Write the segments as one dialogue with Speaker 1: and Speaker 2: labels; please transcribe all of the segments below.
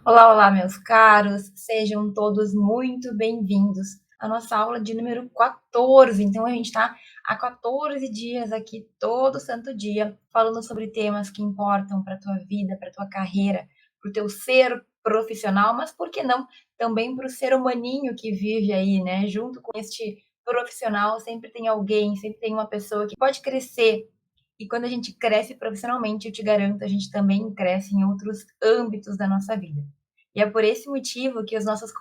Speaker 1: Olá, olá, meus caros, sejam todos muito bem-vindos à nossa aula de número 14. Então, a gente está há 14 dias aqui, todo santo dia, falando sobre temas que importam para a tua vida, para a tua carreira, para o teu ser profissional, mas por que não também para o ser humaninho que vive aí, né? Junto com este profissional, sempre tem alguém, sempre tem uma pessoa que pode crescer. E quando a gente cresce profissionalmente, eu te garanto, a gente também cresce em outros âmbitos da nossa vida. E é por esse motivo que as nossos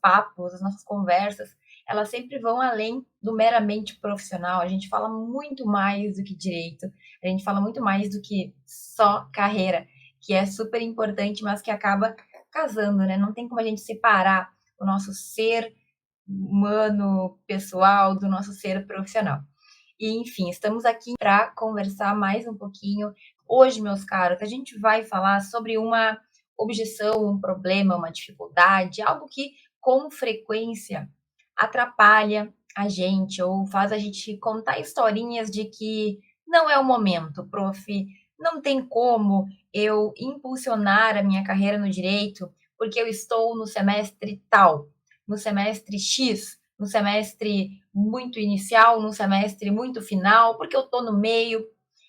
Speaker 1: papos, as nossas conversas, elas sempre vão além do meramente profissional. A gente fala muito mais do que direito, a gente fala muito mais do que só carreira, que é super importante, mas que acaba casando, né? Não tem como a gente separar o nosso ser humano, pessoal, do nosso ser profissional. E, enfim, estamos aqui para conversar mais um pouquinho. Hoje, meus caros, a gente vai falar sobre uma objeção, um problema, uma dificuldade, algo que com frequência atrapalha a gente ou faz a gente contar historinhas de que não é o momento, prof. Não tem como eu impulsionar a minha carreira no direito porque eu estou no semestre tal, no semestre X, no semestre muito inicial, no semestre muito final, porque eu estou no meio.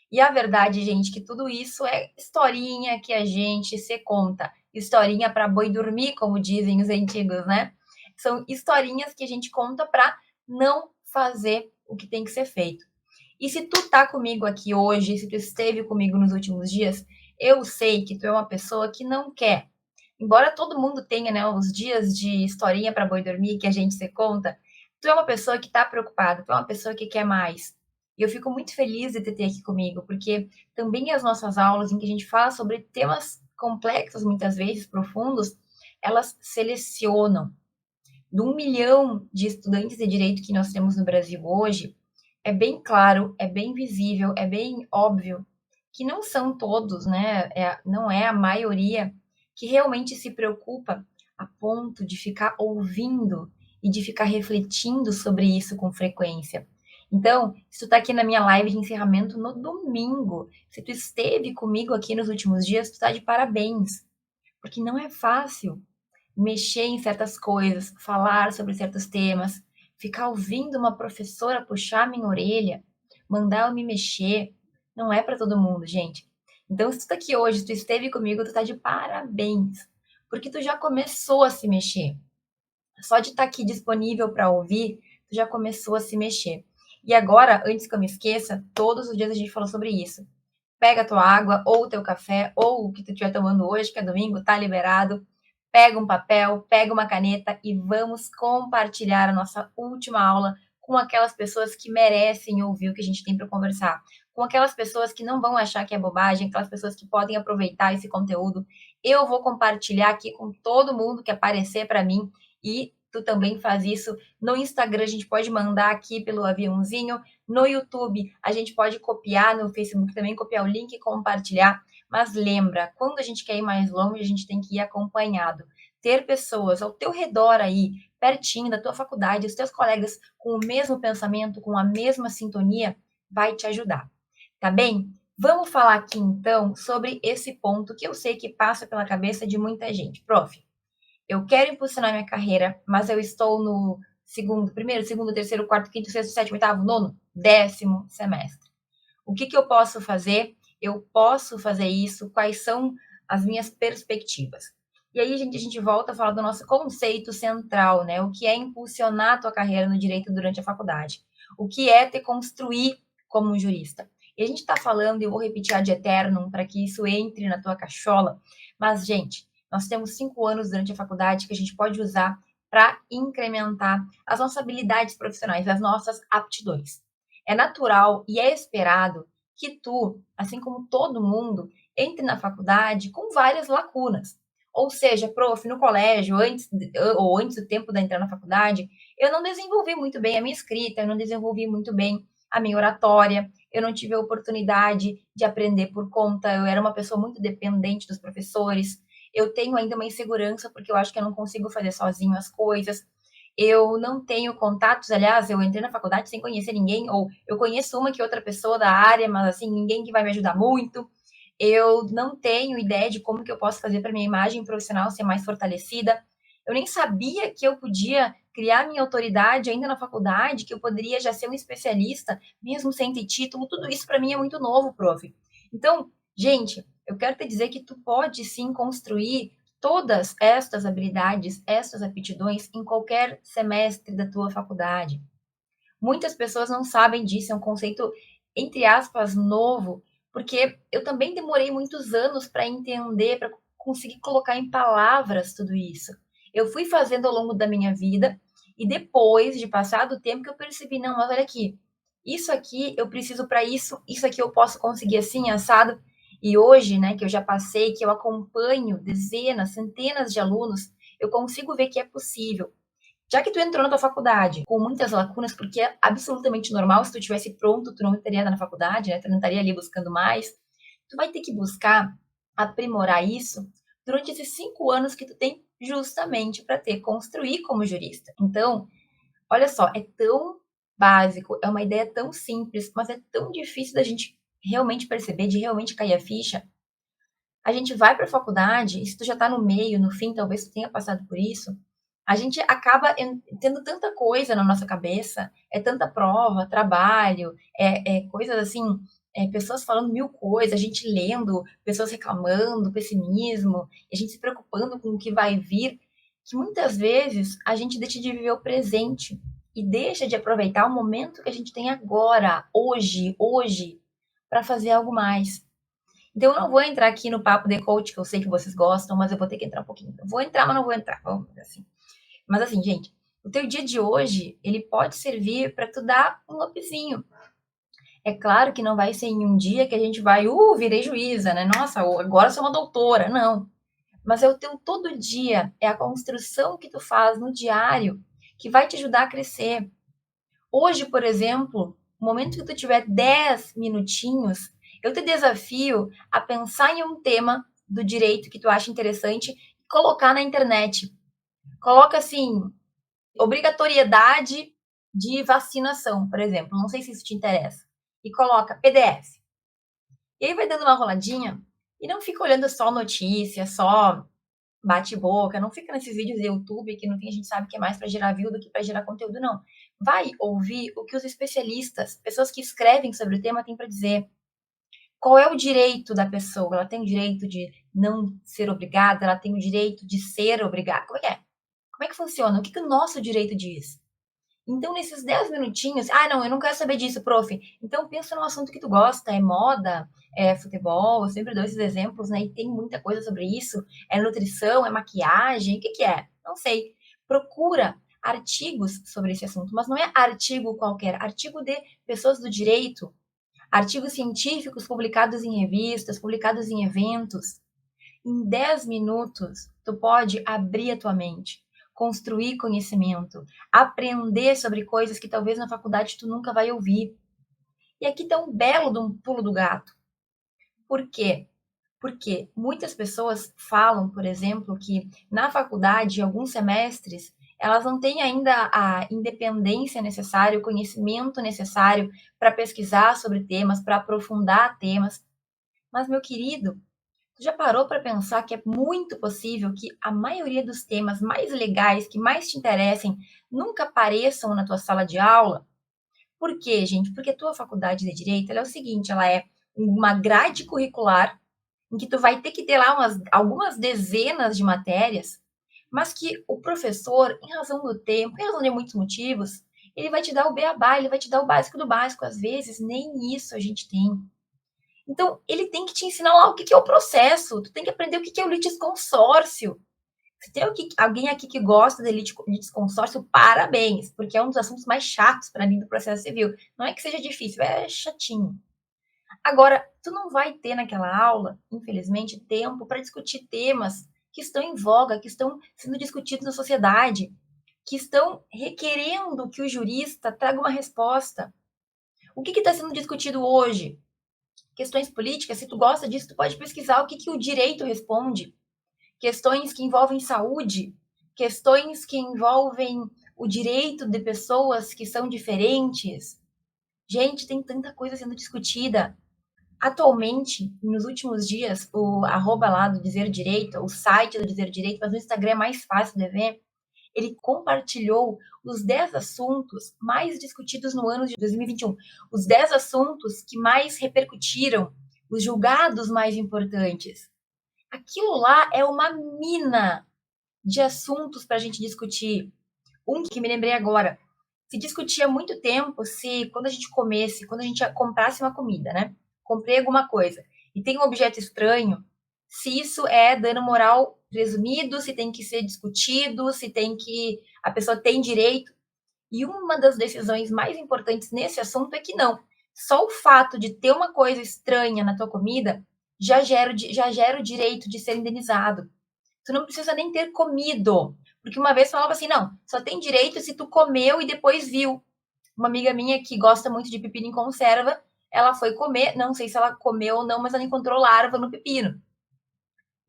Speaker 1: E a verdade, gente, que tudo isso é historinha que a gente se conta. Historinha para boi dormir, como dizem os antigos, né? São historinhas que a gente conta para não fazer o que tem que ser feito. E se tu tá comigo aqui hoje, se tu esteve comigo nos últimos dias, eu sei que tu é uma pessoa que não quer. Embora todo mundo tenha, né, os dias de historinha para boi dormir que a gente se conta, tu é uma pessoa que tá preocupada, tu é uma pessoa que quer mais. E eu fico muito feliz de te ter aqui comigo, porque também as nossas aulas em que a gente fala sobre temas complexos, muitas vezes profundos, elas selecionam. De 1 milhão de estudantes de direito que nós temos no Brasil hoje, é bem claro, é bem visível, é bem óbvio que não são todos, né? Não é a maioria que realmente se preocupa a ponto de ficar ouvindo e de ficar refletindo sobre isso com frequência. Então, se tu está aqui na minha live de encerramento no domingo, se tu esteve comigo aqui nos últimos dias, tu está de parabéns, porque não é fácil mexer em certas coisas, falar sobre certos temas, ficar ouvindo uma professora puxar minha orelha, mandar eu me mexer, não é para todo mundo, gente. Então, se tu tá aqui hoje, se tu esteve comigo, tu tá de parabéns, porque tu já começou a se mexer. Só de estar aqui disponível para ouvir, tu já começou a se mexer. E agora, antes que eu me esqueça, todos os dias a gente falou sobre isso. Pega a tua água, ou o teu café, ou o que tu estiver tomando hoje, que é domingo, tá liberado. Pega um papel, pega uma caneta e vamos compartilhar a nossa última aula com aquelas pessoas que merecem ouvir o que a gente tem para conversar. Com aquelas pessoas que não vão achar que é bobagem, aquelas pessoas que podem aproveitar esse conteúdo. Eu vou compartilhar aqui com todo mundo que aparecer para mim e tu também faz isso no Instagram. A gente pode mandar aqui pelo aviãozinho. No YouTube, a gente pode copiar, no Facebook também copiar o link e compartilhar. Mas lembra, quando a gente quer ir mais longe, a gente tem que ir acompanhado. Ter pessoas ao teu redor aí, pertinho da tua faculdade, os teus colegas com o mesmo pensamento, com a mesma sintonia, vai te ajudar. Tá bem? Vamos falar aqui então sobre esse ponto que eu sei que passa pela cabeça de muita gente. Prof, eu quero impulsionar minha carreira, mas eu estou no primeiro, segundo, terceiro, quarto, quinto, sexto, sétimo, oitavo, nono, 10º semestre. O que eu posso fazer? Eu posso fazer isso? Quais são as minhas perspectivas? E aí, gente, a gente volta a falar do nosso conceito central, né? O que é impulsionar a tua carreira no direito durante a faculdade? O que é te construir como um jurista? E a gente está falando, e eu vou repetir ad eternum para que isso entre na tua cachola, mas, gente, nós temos 5 anos durante a faculdade que a gente pode usar para incrementar as nossas habilidades profissionais, as nossas aptidões. É natural e é esperado que tu, assim como todo mundo, entre na faculdade com várias lacunas. Ou seja, prof, no colégio, antes do tempo da entrar na faculdade, eu não desenvolvi muito bem a minha escrita, eu não desenvolvi muito bem a minha oratória, eu não tive a oportunidade de aprender por conta, eu era uma pessoa muito dependente dos professores, eu tenho ainda uma insegurança porque eu acho que eu não consigo fazer sozinho as coisas. Eu não tenho contatos, aliás, eu entrei na faculdade sem conhecer ninguém, ou eu conheço uma que outra pessoa da área, mas assim, ninguém que vai me ajudar muito. eu não tenho ideia de como que eu posso fazer para minha imagem profissional ser mais fortalecida. Eu nem sabia que eu podia criar minha autoridade ainda na faculdade, que eu poderia já ser um especialista, mesmo sem ter título. Tudo isso para mim é muito novo, prof. Então, gente, eu quero te dizer que tu pode sim construir todas estas habilidades, estas aptidões em qualquer semestre da tua faculdade. Muitas pessoas não sabem disso, é um conceito, entre aspas, novo, porque eu também demorei muitos anos para entender, para conseguir colocar em palavras tudo isso. Eu fui fazendo ao longo da minha vida e depois de passar o tempo que eu percebi, não, mas olha aqui, isso aqui eu preciso para isso, isso aqui eu posso conseguir assim, assado. E hoje, né, que eu já passei, que eu acompanho dezenas, centenas de alunos, eu consigo ver que é possível. Já que tu entrou na tua faculdade com muitas lacunas, porque é absolutamente normal, se tu tivesse pronto, tu não teria na faculdade, né? Tu não estaria ali buscando mais. Tu vai ter que buscar aprimorar isso durante esses 5 anos que tu tem justamente para ter construir como jurista. Então, olha só, é tão básico, é uma ideia tão simples, mas é tão difícil da gente realmente perceber, de realmente cair a ficha. A gente vai para a faculdade, e se tu já está no meio, no fim, talvez tu tenha passado por isso, a gente acaba tendo tanta coisa na nossa cabeça, é tanta prova, trabalho, coisas assim, pessoas falando mil coisas, a gente lendo, pessoas reclamando, pessimismo, e a gente se preocupando com o que vai vir, que muitas vezes a gente deixa de viver o presente e deixa de aproveitar o momento que a gente tem agora, hoje, para fazer algo mais. Então, eu não vou entrar aqui no papo de coach, que eu sei que vocês gostam, mas eu vou ter que entrar um pouquinho. Eu vou entrar, mas não vou entrar. Vamos dizer assim. Mas assim, gente, o teu dia de hoje, ele pode servir para tu dar um upzinho. É claro que não vai ser em um dia que a gente vai, virei juíza, né? Nossa, agora sou uma doutora. Não. Mas é o teu todo dia, é a construção que tu faz no diário que vai te ajudar a crescer. Hoje, por exemplo, no momento que tu tiver 10 minutinhos, eu te desafio a pensar em um tema do direito que tu acha interessante e colocar na internet. Coloca assim, obrigatoriedade de vacinação, por exemplo. Não sei se isso te interessa. E coloca PDF. E aí vai dando uma roladinha e não fica olhando só notícia, só bate-boca, não fica nesses vídeos do YouTube que no fim a gente sabe que é mais para gerar view do que para gerar conteúdo, não. Vai ouvir o que os especialistas, pessoas que escrevem sobre o tema, têm para dizer. Qual é o direito da pessoa? Ela tem o direito de não ser obrigada, ela tem o direito de ser obrigada. Como é que é? Como é que funciona? O que, que o nosso direito diz? Então, nesses 10 minutinhos, não, eu não quero saber disso, prof. Então, pensa num assunto que tu gosta, é moda, é futebol, eu sempre dou esses exemplos, né? E tem muita coisa sobre isso. É nutrição, é maquiagem, o que que é? Não sei. Procura artigos sobre esse assunto, mas não é artigo qualquer, artigo de pessoas do direito, artigos científicos publicados em revistas, publicados em eventos. Em 10 minutos, tu pode abrir a tua mente, construir conhecimento, aprender sobre coisas que talvez na faculdade tu nunca vai ouvir. E aqui está um belo de um pulo do gato. Por quê? Porque muitas pessoas falam, por exemplo, que na faculdade, alguns semestres, elas não têm ainda a independência necessária, o conhecimento necessário para pesquisar sobre temas, para aprofundar temas. Mas, meu querido, tu já parou para pensar que é muito possível que a maioria dos temas mais legais, que mais te interessem, nunca apareçam na tua sala de aula? Por quê, gente? Porque a tua faculdade de Direito, ela é o seguinte, ela é uma grade curricular em que tu vai ter que ter lá algumas dezenas de matérias, mas que o professor, em razão do tempo, em razão de muitos motivos, ele vai te dar o beabá, ele vai te dar o básico do básico. Às vezes, nem isso a gente tem. Então, ele tem que te ensinar lá o que é o processo, tu tem que aprender o que é o litisconsórcio. Se tem alguém aqui que gosta de litisconsórcio, parabéns, porque é um dos assuntos mais chatos para mim do processo civil. Não é que seja difícil, é chatinho. Agora, tu não vai ter naquela aula, infelizmente, tempo para discutir temas que estão em voga, que estão sendo discutidos na sociedade, que estão requerendo que o jurista traga uma resposta. O que está sendo discutido hoje? Questões políticas, se tu gosta disso, tu pode pesquisar o que o direito responde. Questões que envolvem saúde, questões que envolvem o direito de pessoas que são diferentes. Gente, tem tanta coisa sendo discutida. Atualmente, nos últimos dias, o arroba lá do Dizer Direito, o site do Dizer Direito, mas no Instagram é mais fácil de ver, ele compartilhou os 10 assuntos mais discutidos no ano de 2021. Os 10 assuntos que mais repercutiram, os julgados mais importantes. Aquilo lá é uma mina de assuntos para a gente discutir. Um que me lembrei agora, se discutia há muito tempo se quando a gente comesse, quando a gente comprasse uma comida, né? Comprei alguma coisa e tem um objeto estranho, se isso é dano moral presumido, se tem que ser discutido, se tem que a pessoa tem direito. E uma das decisões mais importantes nesse assunto é que não. Só o fato de ter uma coisa estranha na tua comida já gera o direito de ser indenizado. Tu não precisa nem ter comido. Porque uma vez falava assim, não, só tem direito se tu comeu e depois viu. Uma amiga minha que gosta muito de pepino em conserva, ela foi comer, não sei se ela comeu ou não, mas ela encontrou larva no pepino.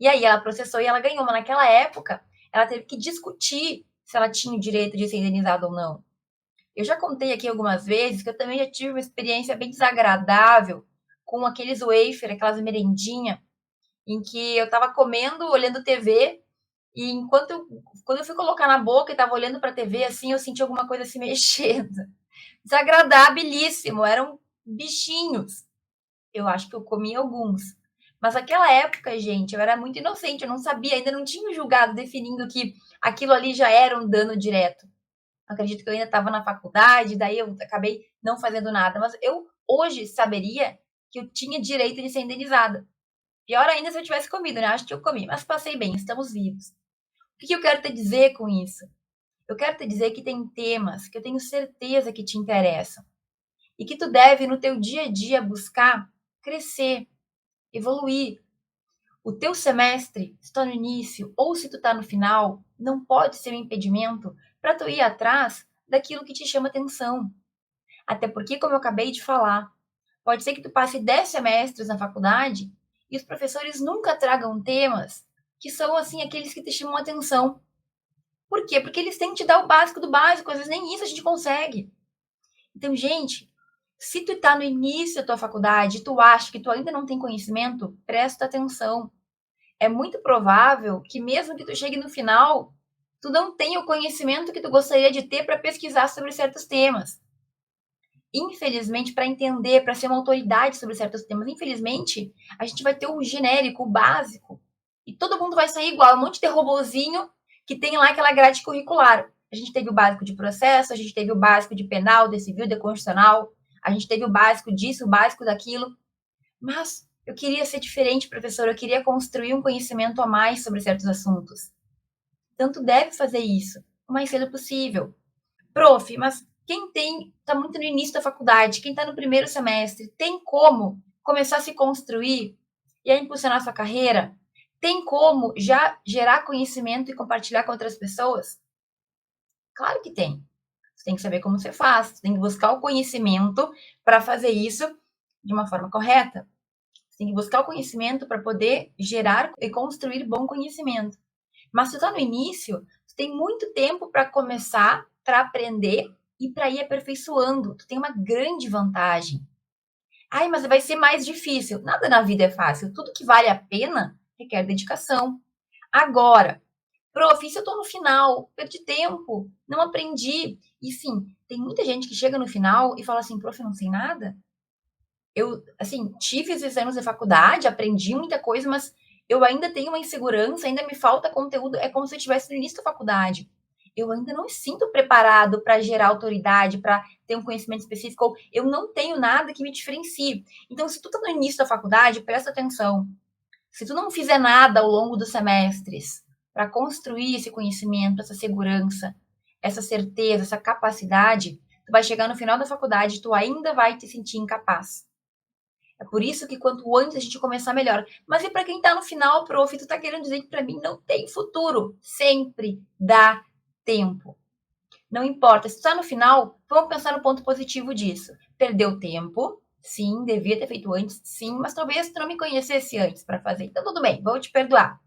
Speaker 1: E aí ela processou e ela ganhou, mas naquela época ela teve que discutir se ela tinha o direito de ser indenizada ou não. Eu já contei aqui algumas vezes que eu também já tive uma experiência bem desagradável com aqueles wafer, aquelas merendinhas, em que eu estava comendo, olhando TV, e quando eu fui colocar na boca e estava olhando para a TV, assim, eu senti alguma coisa se mexendo. Desagradabilíssimo, eram bichinhos. Eu acho que eu comi alguns. Mas naquela época, gente, eu era muito inocente, eu não sabia, ainda não tinha julgado definindo que aquilo ali já era um dano direto. Acredito que eu ainda estava na faculdade, daí eu acabei não fazendo nada. Mas eu hoje saberia que eu tinha direito de ser indenizada. Pior ainda se eu tivesse comido, né? Acho que eu comi, mas passei bem, estamos vivos. O que eu quero te dizer com isso? Eu quero te dizer que tem temas que eu tenho certeza que te interessam e que tu deve, no teu dia a dia, buscar crescer, evoluir. O teu semestre, se tu tá no início ou se tu tá no final, não pode ser um impedimento para tu ir atrás daquilo que te chama atenção. Até porque, como eu acabei de falar, pode ser que tu passe 10 semestres na faculdade e os professores nunca tragam temas que são, assim, aqueles que te chamam atenção. Por quê? Porque eles têm que te dar o básico do básico, às vezes nem isso a gente consegue. Então, gente, se tu tá no início da tua faculdade e tu acha que tu ainda não tem conhecimento, presta atenção. É muito provável que mesmo que tu chegue no final, tu não tenha o conhecimento que tu gostaria de ter para pesquisar sobre certos temas. Infelizmente, para entender, para ser uma autoridade sobre certos temas, infelizmente, a gente vai ter o genérico, o básico, e todo mundo vai sair igual, um monte de robozinho que tem lá aquela grade curricular. A gente teve o básico de processo, a gente teve o básico de penal, de civil, de constitucional, a gente teve o básico disso, o básico daquilo, mas eu queria ser diferente, professor, eu queria construir um conhecimento a mais sobre certos assuntos. Então, tu deve fazer isso o mais cedo possível. Prof, mas quem está muito no início da faculdade, quem está no primeiro semestre, tem como começar a se construir e a impulsionar sua carreira? Tem como já gerar conhecimento e compartilhar com outras pessoas? Claro que tem. Você tem que saber como você faz, você tem que buscar o conhecimento para fazer isso de uma forma correta. Você tem que buscar o conhecimento para poder gerar e construir bom conhecimento. Mas se tu está no início, tu tem muito tempo para começar, para aprender e para ir aperfeiçoando. Tu tem uma grande vantagem. Ai, mas vai ser mais difícil. Nada na vida é fácil. Tudo que vale a pena requer dedicação. Agora, prof, se eu estou no final, perdi tempo, não aprendi. E sim, tem muita gente que chega no final e fala assim, prof, eu não sei nada. Eu, assim, tive esses anos de faculdade, aprendi muita coisa, mas eu ainda tenho uma insegurança, ainda me falta conteúdo. É como se eu estivesse no início da faculdade. Eu ainda não me sinto preparado para gerar autoridade, para ter um conhecimento específico, ou eu não tenho nada que me diferencie. Então, se tu está no início da faculdade, presta atenção. Se tu não fizer nada ao longo dos semestres para construir esse conhecimento, essa segurança, essa certeza, essa capacidade, tu vai chegar no final da faculdade e tu ainda vai te sentir incapaz. É por isso que quanto antes a gente começar, melhor. Mas e para quem está no final, prof, tu tá querendo dizer que para mim não tem futuro? Sempre dá tempo. Não importa, se tu tá no final, vamos pensar no ponto positivo disso. Perdeu tempo, sim, devia ter feito antes, sim, mas talvez tu não me conhecesse antes para fazer. Então tudo bem, vou te perdoar.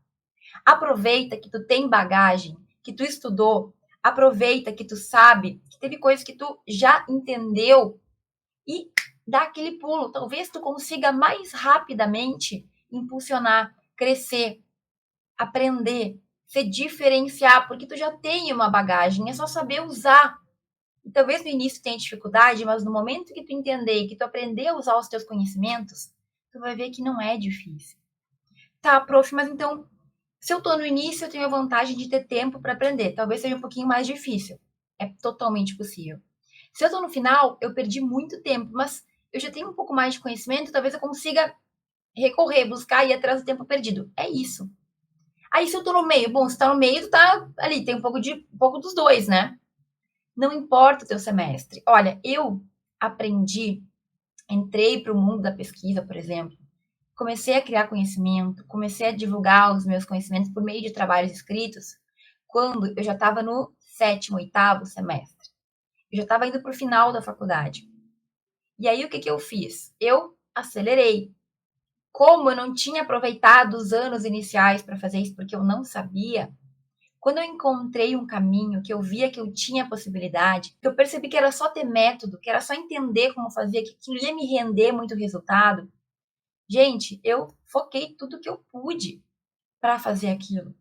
Speaker 1: Aproveita que tu tem bagagem, que tu estudou, aproveita que tu sabe, que teve coisas que tu já entendeu e dá aquele pulo. Talvez tu consiga mais rapidamente impulsionar, crescer, aprender, se diferenciar, porque tu já tem uma bagagem, é só saber usar. E talvez no início tenha dificuldade, mas no momento que tu entender, que tu aprender a usar os teus conhecimentos, tu vai ver que não é difícil. Tá, prof, mas então, se eu tô no início, eu tenho a vantagem de ter tempo para aprender. Talvez seja um pouquinho mais difícil. É totalmente possível. Se eu tô no final, eu perdi muito tempo, mas eu já tenho um pouco mais de conhecimento, talvez eu consiga recorrer, buscar e ir atrás do tempo perdido. É isso. Aí se eu tô no meio, bom, se tá no meio, tu tá ali, tem um pouco dos dois, né? Não importa o teu semestre. Olha, eu aprendi, entrei para o mundo da pesquisa, por exemplo, comecei a criar conhecimento, comecei a divulgar os meus conhecimentos por meio de trabalhos escritos, quando eu já estava no sétimo, oitavo semestre. Eu já estava indo para o final da faculdade. E aí, o que eu fiz? Eu acelerei. Como eu não tinha aproveitado os anos iniciais para fazer isso, porque eu não sabia, quando eu encontrei um caminho, que eu via que eu tinha possibilidade, que eu percebi que era só ter método, que era só entender como fazer, que aquilo ia me render muito resultado, gente, eu foquei tudo que eu pude para fazer aquilo.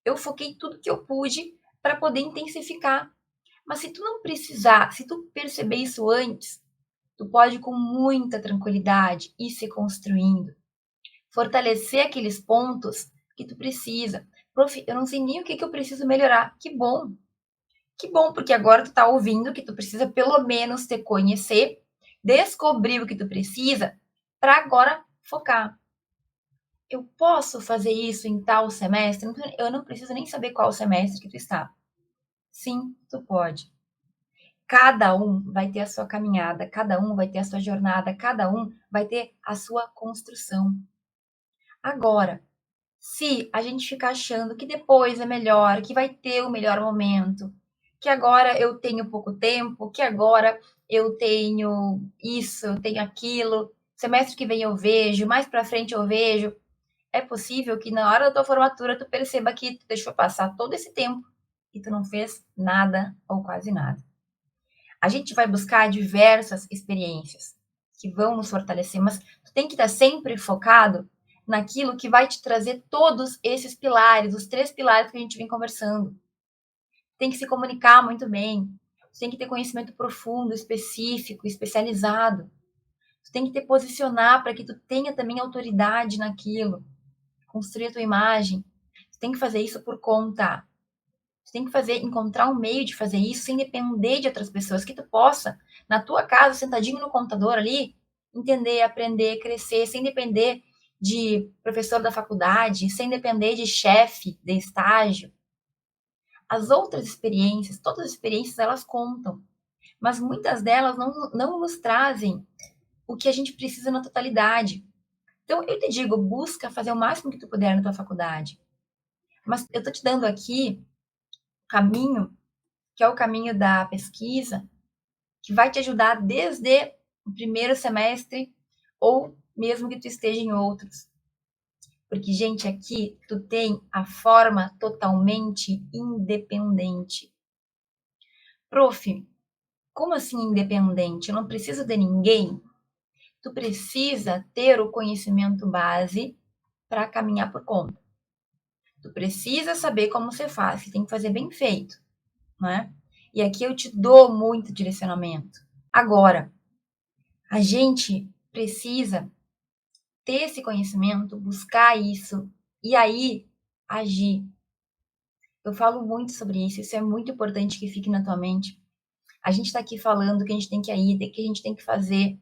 Speaker 1: Eu foquei tudo que eu pude para poder intensificar. Mas se tu não precisar, se tu perceber isso antes, tu pode com muita tranquilidade ir se construindo, fortalecer aqueles pontos que tu precisa. Prof, eu não sei nem o que eu preciso melhorar. Que bom. Que bom, porque agora tu tá ouvindo que tu precisa pelo menos te conhecer, descobrir o que tu precisa, para agora focar. Eu posso fazer isso em tal semestre? Eu não preciso nem saber qual semestre que tu está. Sim, tu pode. Cada um vai ter a sua caminhada, cada um vai ter a sua jornada, cada um vai ter a sua construção. Agora, se a gente ficar achando que depois é melhor, que vai ter o melhor momento, que agora eu tenho pouco tempo, que agora eu tenho isso, eu tenho aquilo, semestre que vem eu vejo, mais para frente eu vejo, é possível que na hora da tua formatura tu perceba que tu deixou passar todo esse tempo e tu não fez nada ou quase nada. A gente vai buscar diversas experiências que vão nos fortalecer, mas tu tem que estar sempre focado naquilo que vai te trazer todos esses pilares, os 3 pilares que a gente vem conversando. Tem que se comunicar muito bem, tu tem que ter conhecimento profundo, específico, especializado. Tu tem que te posicionar para que tu tenha também autoridade naquilo, construir a tua imagem. Tu tem que fazer isso por conta. Tu tem que encontrar um meio de fazer isso sem depender de outras pessoas, que tu possa, na tua casa, sentadinho no computador ali, entender, aprender, crescer, sem depender de professor da faculdade, sem depender de chefe de estágio. As outras experiências, todas as experiências, elas contam, mas muitas delas não nos trazem o que a gente precisa na totalidade. Então, eu te digo, busca fazer o máximo que tu puder na tua faculdade. Mas eu tô te dando aqui o caminho, que é o caminho da pesquisa, que vai te ajudar desde o primeiro semestre ou mesmo que tu esteja em outros. Porque, gente, aqui tu tem a forma totalmente independente. Prof, como assim independente? Eu não preciso de ninguém? Tu precisa ter o conhecimento base para caminhar por conta. Tu precisa saber como você faz, você tem que fazer bem feito, né? E aqui eu te dou muito direcionamento. Agora, a gente precisa ter esse conhecimento, buscar isso e aí agir. Eu falo muito sobre isso é muito importante que fique na tua mente. A gente está aqui falando que a gente tem que ir, que a gente tem que fazer.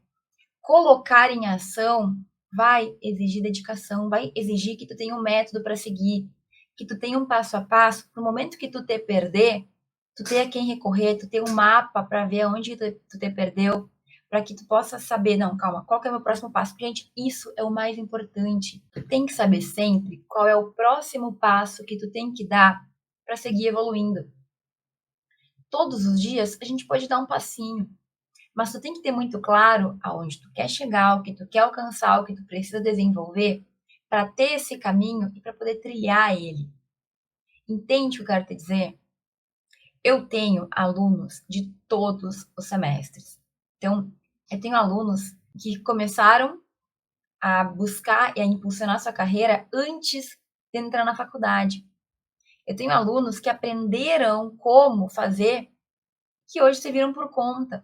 Speaker 1: Colocar em ação vai exigir dedicação, vai exigir que tu tenha um método para seguir, que tu tenha um passo a passo. No momento que tu te perder, tu ter a quem recorrer, tu ter um mapa para ver aonde tu te perdeu, para que tu possa saber, não, calma, qual que é o meu próximo passo? Gente, isso é o mais importante. Tu tem que saber sempre qual é o próximo passo que tu tem que dar para seguir evoluindo. Todos os dias a gente pode dar um passinho, mas tu tem que ter muito claro aonde tu quer chegar, o que tu quer alcançar, o que tu precisa desenvolver para ter esse caminho e para poder trilhar ele. Entende o que eu quero te dizer? Eu tenho alunos de todos os semestres. Então, eu tenho alunos que começaram a buscar e a impulsionar sua carreira antes de entrar na faculdade. Eu tenho alunos que aprenderam como fazer, que hoje se viram por conta.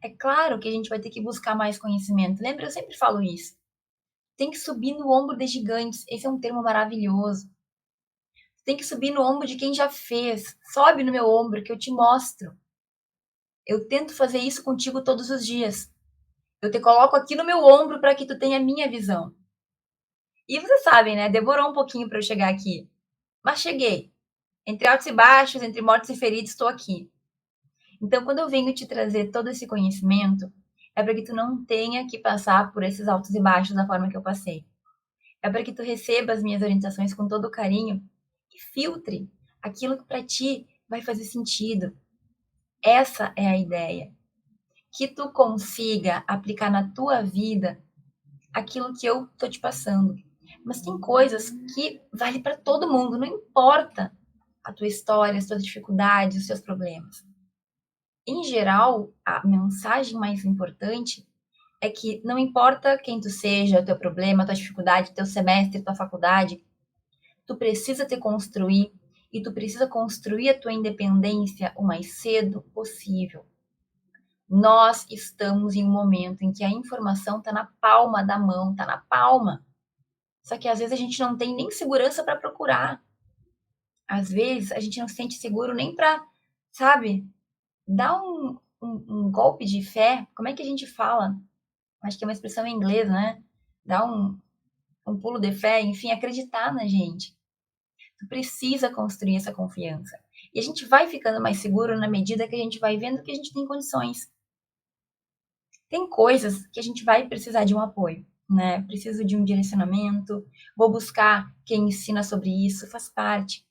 Speaker 1: É claro que a gente vai ter que buscar mais conhecimento. Lembra, eu sempre falo isso. Tem que subir no ombro de gigantes. Esse é um termo maravilhoso. Tem que subir no ombro de quem já fez. Sobe no meu ombro que eu te mostro. Eu tento fazer isso contigo todos os dias. Eu te coloco aqui no meu ombro para que tu tenha a minha visão. E vocês sabem, né? Demorou um pouquinho para eu chegar aqui. Mas cheguei. Entre altos e baixos, entre mortos e feridos, estou aqui. Então, quando eu venho te trazer todo esse conhecimento, é para que tu não tenha que passar por esses altos e baixos da forma que eu passei. É para que tu receba as minhas orientações com todo carinho e filtre aquilo que para ti vai fazer sentido. Essa é a ideia. Que tu consiga aplicar na tua vida aquilo que eu tô te passando. Mas tem coisas que vale para todo mundo, não importa a tua história, as tuas dificuldades, os seus problemas. Em geral, a mensagem mais importante é que não importa quem tu seja, o teu problema, a tua dificuldade, teu semestre, tua faculdade, tu precisa te construir e tu precisa construir a tua independência o mais cedo possível. Nós estamos em um momento em que a informação está na palma da mão, está na palma. Só que às vezes a gente não tem nem segurança para procurar. Às vezes a gente não se sente seguro nem para, sabe, dar um golpe de fé. Como é que a gente fala? Acho que é uma expressão em inglês, né? Dar um pulo de fé, enfim, acreditar na gente. Tu precisa construir essa confiança. E a gente vai ficando mais seguro na medida que a gente vai vendo que a gente tem condições. Tem coisas que a gente vai precisar de um apoio, né? Preciso de um direcionamento, vou buscar quem ensina sobre isso, faz parte.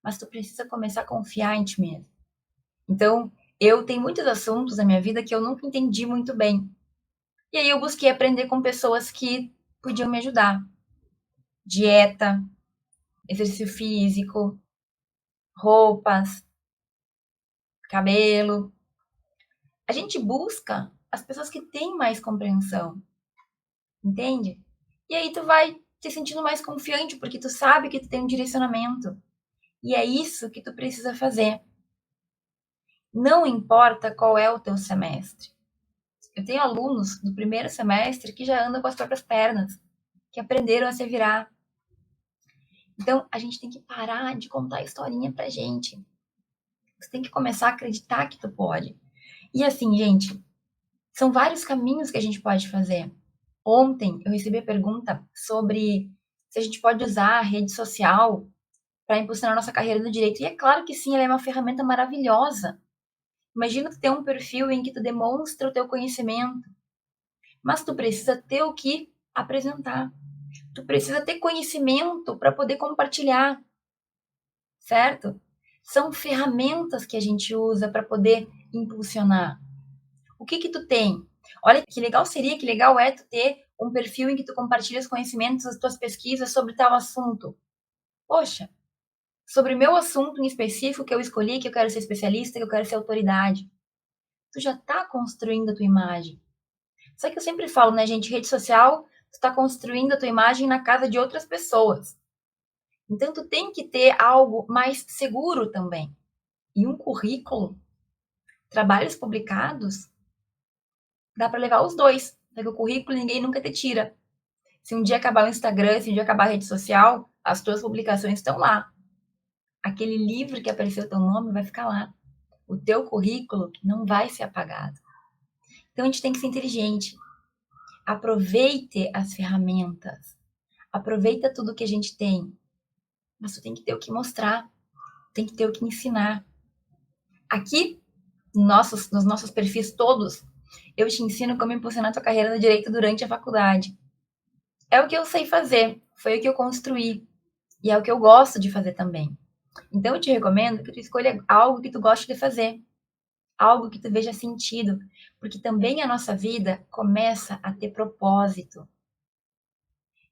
Speaker 1: Mas tu precisa começar a confiar em ti mesmo. Então, eu tenho muitos assuntos na minha vida que eu nunca entendi muito bem. E aí eu busquei aprender com pessoas que podiam me ajudar. Dieta, exercício físico, roupas, cabelo. A gente busca as pessoas que têm mais compreensão, entende? E aí tu vai te sentindo mais confiante porque tu sabe que tu tem um direcionamento. E é isso que tu precisa fazer. Não importa qual é o teu semestre. Eu tenho alunos do primeiro semestre que já andam com as próprias pernas, que aprenderam a se virar. Então, a gente tem que parar de contar historinha pra gente. Você tem que começar a acreditar que tu pode. E assim, gente, são vários caminhos que a gente pode fazer. Ontem eu recebi a pergunta sobre se a gente pode usar a rede social para impulsionar nossa carreira no direito. E é claro que sim, ela é uma ferramenta maravilhosa. Imagina tu ter um perfil em que tu demonstra o teu conhecimento, mas tu precisa ter o que apresentar. Tu precisa ter conhecimento para poder compartilhar, certo? São ferramentas que a gente usa para poder impulsionar. O que que tu tem? Olha que legal seria, que legal é tu ter um perfil em que tu compartilha os conhecimentos, as tuas pesquisas sobre tal assunto. Poxa, sobre o meu assunto em específico que eu escolhi, que eu quero ser especialista, que eu quero ser autoridade. Tu já está construindo a tua imagem. Só que eu sempre falo, né, gente, rede social, tu está construindo a tua imagem na casa de outras pessoas. Então, tu tem que ter algo mais seguro também. E um currículo, trabalhos publicados, dá para levar os dois. Porque o currículo ninguém nunca te tira. Se um dia acabar o Instagram, se um dia acabar a rede social, as tuas publicações estão lá. Aquele livro que apareceu teu nome vai ficar lá. O teu currículo não vai ser apagado. Então, a gente tem que ser inteligente. Aproveite as ferramentas. Aproveita tudo que a gente tem. Mas tu tem que ter o que mostrar. Tem que ter o que ensinar. Aqui, nos nossos perfis todos, eu te ensino como impulsionar tua carreira no direito durante a faculdade. É o que eu sei fazer. Foi o que eu construí. E é o que eu gosto de fazer também. Então, eu te recomendo que tu escolha algo que tu goste de fazer. Algo que tu veja sentido. Porque também a nossa vida começa a ter propósito.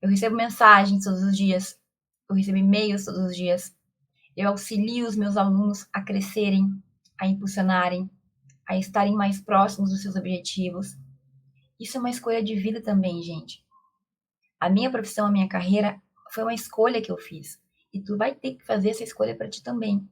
Speaker 1: Eu recebo mensagens todos os dias. Eu recebo e-mails todos os dias. Eu auxilio os meus alunos a crescerem, a impulsionarem, a estarem mais próximos dos seus objetivos. Isso é uma escolha de vida também, gente. A minha profissão, a minha carreira foi uma escolha que eu fiz. E tu vai ter que fazer essa escolha para ti também.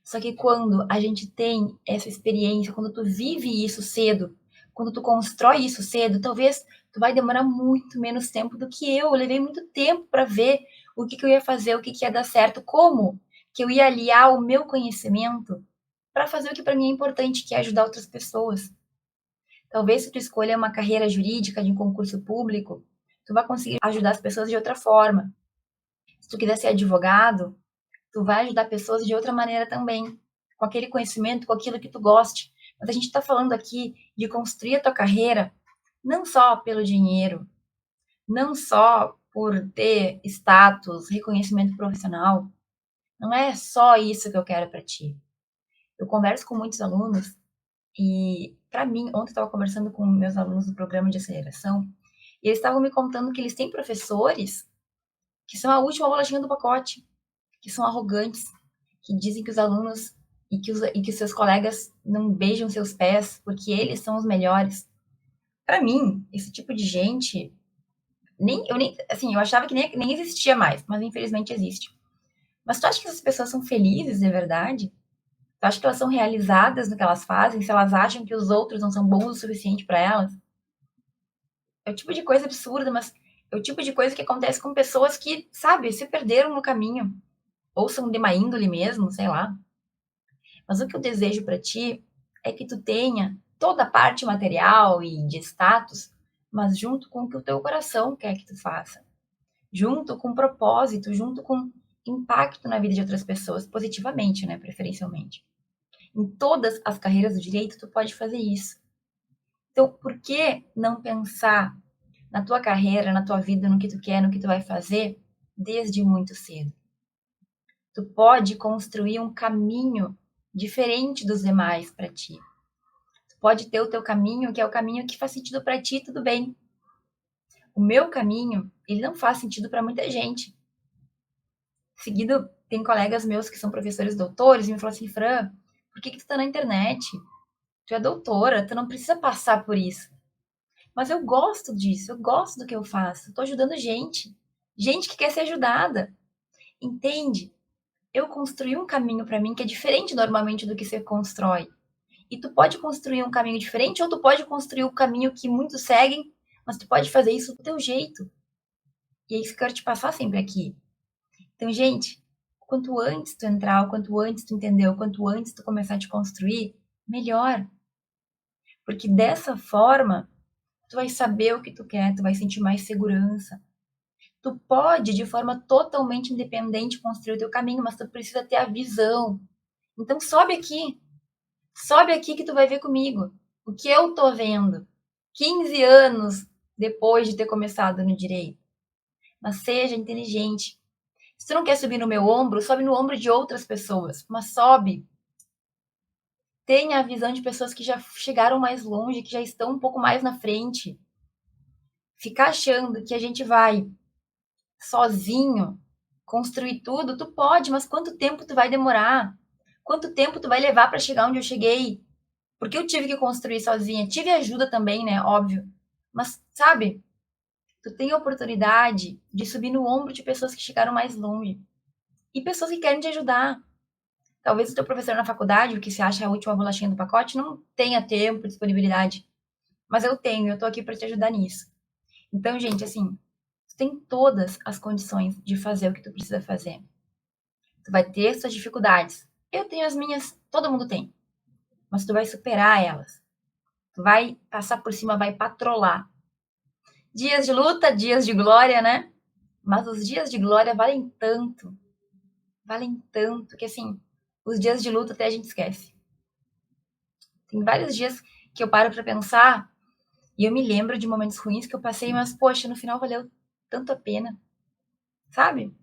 Speaker 1: Só que quando a gente tem essa experiência, quando tu vive isso cedo, quando tu constrói isso cedo, talvez tu vai demorar muito menos tempo do que eu. Eu levei muito tempo para ver o que eu ia fazer, o que ia dar certo, como que eu ia aliar o meu conhecimento para fazer o que para mim é importante, que é ajudar outras pessoas. Talvez se tu escolher uma carreira jurídica de um concurso público, tu vai conseguir ajudar as pessoas de outra forma. Se tu quiser ser advogado, tu vai ajudar pessoas de outra maneira também, com aquele conhecimento, com aquilo que tu goste. Mas a gente está falando aqui de construir a tua carreira não só pelo dinheiro, não só por ter status, reconhecimento profissional. Não é só isso que eu quero para ti. Eu converso com muitos alunos e, para mim, ontem eu estava conversando com meus alunos do programa de aceleração e eles estavam me contando que eles têm professores que são a última bolachinha do pacote, que são arrogantes, que dizem que os alunos e que seus colegas não beijam seus pés porque eles são os melhores. Para mim, esse tipo de gente, assim, eu achava que nem existia mais, mas infelizmente existe. Mas tu acha que essas pessoas são felizes de verdade? Tu acha que elas são realizadas no que elas fazem, se elas acham que os outros não são bons o suficiente para elas? É o tipo de coisa absurda, mas é o tipo de coisa que acontece com pessoas que, sabe, se perderam no caminho. Ou são de má índole mesmo, sei lá. Mas o que eu desejo para ti é que tu tenha toda a parte material e de status, mas junto com o que o teu coração quer que tu faça. Junto com propósito, junto com impacto na vida de outras pessoas, positivamente, né, preferencialmente. Em todas as carreiras do direito, tu pode fazer isso. Então, por que não pensar na tua carreira, na tua vida, no que tu quer, no que tu vai fazer, desde muito cedo? Tu pode construir um caminho diferente dos demais para ti. Tu pode ter o teu caminho, que é o caminho que faz sentido para ti, tudo bem. O meu caminho, ele não faz sentido para muita gente. Seguido, tem colegas meus que são professores doutores e me falam assim, Fran, por que tu tá na internet? Tu é doutora, tu não precisa passar por isso. Mas eu gosto disso, eu gosto do que eu faço. Eu tô ajudando gente. Gente que quer ser ajudada. Entende? Eu construí um caminho para mim que é diferente normalmente do que você constrói. E tu pode construir um caminho diferente ou tu pode construir o caminho que muitos seguem, mas tu pode fazer isso do teu jeito. E é isso que eu quero te passar sempre aqui. Então, gente, quanto antes tu entrar, o quanto antes tu entender, o quanto antes tu começar a te construir, melhor. Porque dessa forma, tu vai saber o que tu quer, tu vai sentir mais segurança. Tu pode, de forma totalmente independente, construir o teu caminho, mas tu precisa ter a visão. Então, sobe aqui que tu vai ver comigo. O que eu tô vendo 15 anos depois de ter começado no direito. Mas seja inteligente. Se tu não quer subir no meu ombro, sobe no ombro de outras pessoas. Mas sobe. Tenha a visão de pessoas que já chegaram mais longe, que já estão um pouco mais na frente. Ficar achando que a gente vai sozinho construir tudo, tu pode, mas quanto tempo tu vai demorar? Quanto tempo tu vai levar para chegar onde eu cheguei? Porque eu tive que construir sozinha. Tive ajuda também, né? Óbvio. Mas, sabe, tu tem a oportunidade de subir no ombro de pessoas que chegaram mais longe. E pessoas que querem te ajudar. Talvez o teu professor na faculdade, o que se acha a última bolachinha do pacote, não tenha tempo, disponibilidade. Mas eu tenho, eu tô aqui para te ajudar nisso. Então, gente, assim, tu tem todas as condições de fazer o que tu precisa fazer. Tu vai ter suas dificuldades. Eu tenho as minhas, todo mundo tem. Mas tu vai superar elas. Tu vai passar por cima, vai patrolar. Dias de luta, dias de glória, né? Mas os dias de glória valem tanto, que assim, os dias de luta até a gente esquece. Tem vários dias que eu paro pra pensar e eu me lembro de momentos ruins que eu passei, mas poxa, no final valeu tanto a pena, sabe?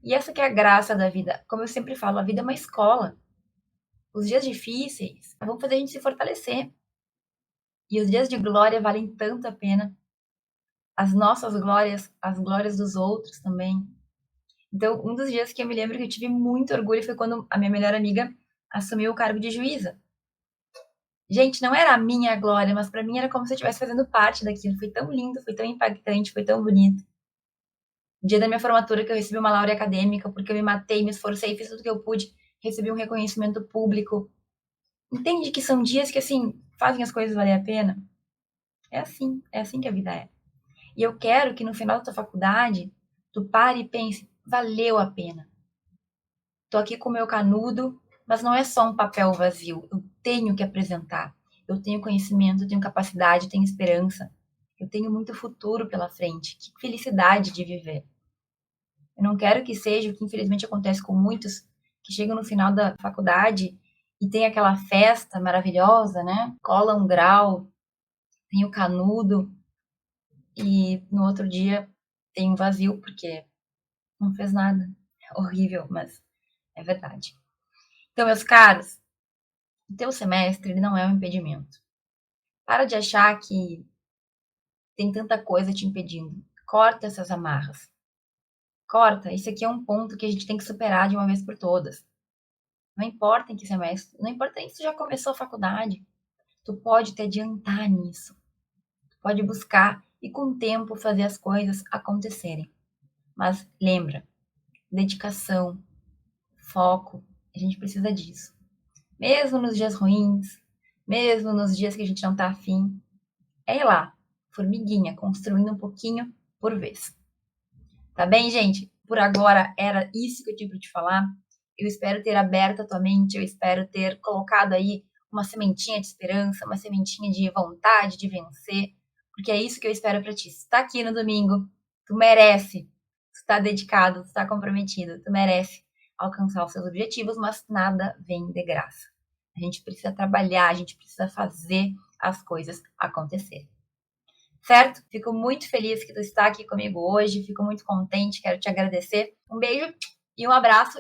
Speaker 1: E essa que é a graça da vida. Como eu sempre falo, a vida é uma escola. Os dias difíceis vão fazer a gente se fortalecer. E os dias de glória valem tanto a pena. As nossas glórias, as glórias dos outros também. Então, um dos dias que eu me lembro que eu tive muito orgulho foi quando a minha melhor amiga assumiu o cargo de juíza. Gente, não era a minha glória, mas pra mim era como se eu estivesse fazendo parte daquilo. Foi tão lindo, foi tão impactante, foi tão bonito. Dia da minha formatura que eu recebi uma laurea acadêmica, porque eu me matei, me esforcei, fiz tudo que eu pude, recebi um reconhecimento público. Entende que são dias que, assim, fazem as coisas valer a pena? É assim que a vida é. E eu quero que no final da tua faculdade, tu pare e pense, valeu a pena. Tô aqui com o meu canudo, mas não é só um papel vazio. Eu tenho que apresentar. Eu tenho conhecimento, eu tenho capacidade, eu tenho esperança. Eu tenho muito futuro pela frente. Que felicidade de viver. Eu não quero que seja o que infelizmente acontece com muitos que chegam no final da faculdade e tem aquela festa maravilhosa, né? Cola um grau, tem o canudo e no outro dia tem um vazio porque não fez nada. É horrível, mas é verdade. Então, meus caros, o teu semestre ele não é um impedimento. Para de achar que tem tanta coisa te impedindo. Corta essas amarras. Corta. Esse aqui é um ponto que a gente tem que superar de uma vez por todas. Não importa em que semestre, não importa nem se tu já começou a faculdade. Tu pode te adiantar nisso. Tu pode buscar e com o tempo fazer as coisas acontecerem. Mas lembra, dedicação, foco, a gente precisa disso. Mesmo nos dias ruins, mesmo nos dias que a gente não tá afim, é ir lá, formiguinha, construindo um pouquinho por vez. Tá bem, gente? Por agora era isso que eu tinha para te falar. Eu espero ter aberto a tua mente, eu espero ter colocado aí uma sementinha de esperança, uma sementinha de vontade de vencer, porque é isso que eu espero para ti. Se tu tá aqui no domingo, tu merece. Tu tá dedicado, tu tá comprometido, tu merece alcançar os seus objetivos, mas nada vem de graça. A gente precisa trabalhar, a gente precisa fazer as coisas acontecerem. Certo? Fico muito feliz que tu está aqui comigo hoje, fico muito contente, quero te agradecer. Um beijo e um abraço